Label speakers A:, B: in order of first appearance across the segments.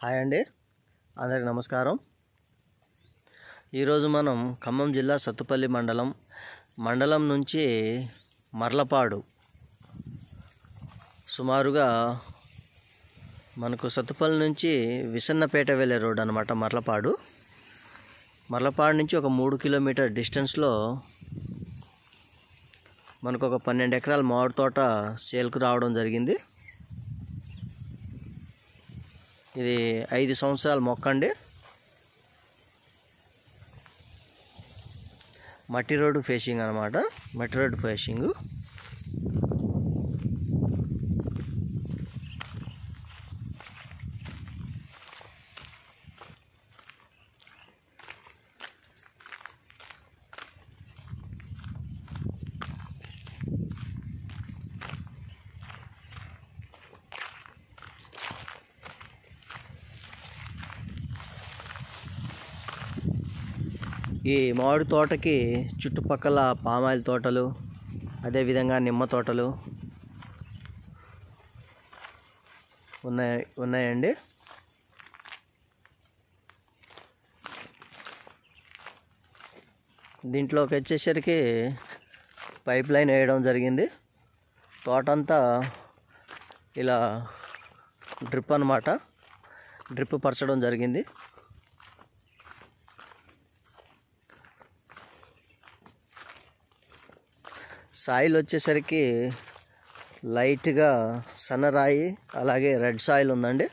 A: Hi అండి, అందరికి నమస్కారం. ఈరోజు మనం ఖమ్మం జిల్లా సత్తుపల్లి మండలం నుంచి మర్లపాడు సుమారుగా మనకు సత్తుపల్లి నుంచి విసన్నపేట వెళ్ళే రోడ్ అనమాట. మర్లపాడు నుంచి ఒక 3 కిలోమీటర్ డిస్టెన్స్లో మనకు ఒక 12 ఎకరాల మామిడి తోట సేల్కు రావడం జరిగింది. ఇది 5 సంవత్సరాల మొక్క అండి. మట్టి రోడ్డు ఫేసింగ్ అనమాట. మట్టి రోడ్డు ఫేసింగ్. ఈ మామిడి తోటకి చుట్టుపక్కల పామాయిల్ తోటలు, అదేవిధంగా నిమ్మ తోటలు ఉన్నాయండి. దీంట్లోకి వచ్చేసరికి పైప్ లైన్ వేయడం జరిగింది. తోటంతా ఇలా డ్రిప్ అన్నమాట. డ్రిప్ పరచడం జరిగింది. సాయిల్ వచ్చేసరికి లైట్గా సన్నరాయి, అలాగే రెడ్ సాయిల్ ఉందండి.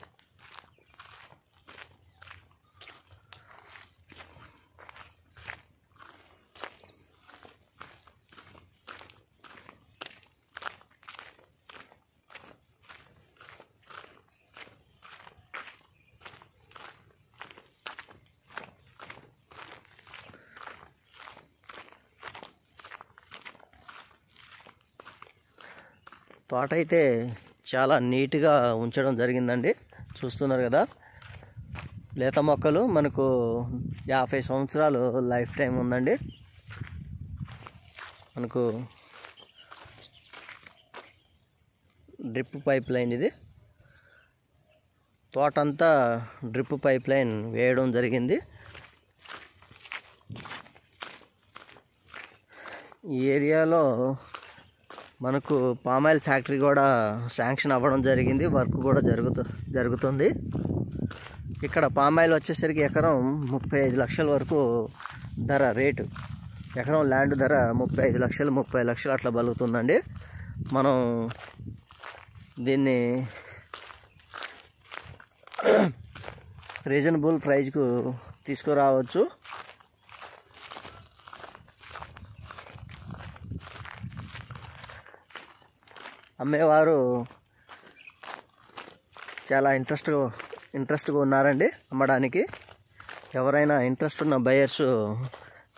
A: తోట అయితే చాలా నీట్గా ఉంచడం జరిగిందండి. చూస్తున్నారు కదా, లేత మొక్కలు మనకు 50 సంవత్సరాలు లైఫ్ టైం ఉందండి. మనకు డ్రిప్ పైప్ లైన్ ఇది. తోట అంతా డ్రిప్ పైప్ లైన్ వేయడం జరిగింది. ఈ ఏరియాలో మనకు పామాయిల్ ఫ్యాక్టరీ కూడా శాంక్షన్ అవ్వడం జరిగింది. వర్క్ కూడా జరుగుతుంది. ఇక్కడ పామాయిల్ వచ్చేసరికి ఎకరం 35 లక్షల వరకు ధర రేటు. ఎకరం ల్యాండ్ ధర 35 లక్షలు 30 లక్షలు అట్లా బలుగుతుందండి. మనం దీన్ని రీజనబుల్ ప్రైస్కు తీసుకురావచ్చు. అమ్మేవారు చాలా ఇంట్రెస్ట్గా ఉన్నారండి అమ్మడానికి. ఎవరైనా ఇంట్రెస్ట్ ఉన్న బయర్స్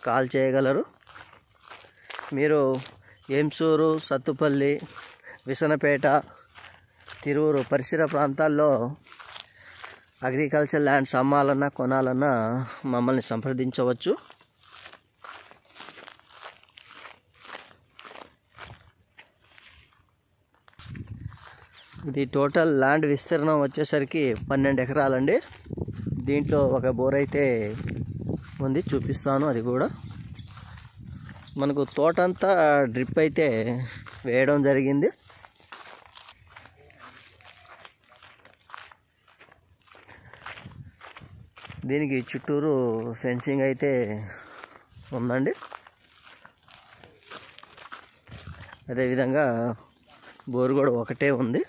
A: కాల్ చేయగలరు. మీరు ఏంసూరు, సత్తుపల్లి, విసనపేట, తిరూరు పరిసర ప్రాంతాల్లో అగ్రికల్చర్ ల్యాండ్స్ అమ్మాలన్నా కొనాలన్నా మమ్మల్ని సంప్రదించవచ్చు. ఇది టోటల్ ల్యాండ్ విస్తీర్ణం వచ్చేసరికి 12 ఎకరాలండి. దీంట్లో ఒక బోర్ అయితే ఉంది, చూపిస్తాను. అది కూడా మనకు తోటంతా డ్రిప్ అయితే వేయడం జరిగింది. దీనికి చుట్టూరు ఫెన్సింగ్ అయితే ఉందండి. అదేవిధంగా బోర్ కూడా ఒకటే ఉంది.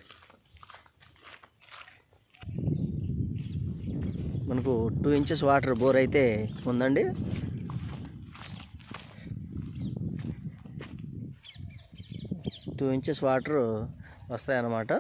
A: మనకు 2 ఇంచెస్ వాటర్ బోర్ అయితే ఉందండి. టూ ఇంచెస్ వాటర్ వస్తాయన్నమాట.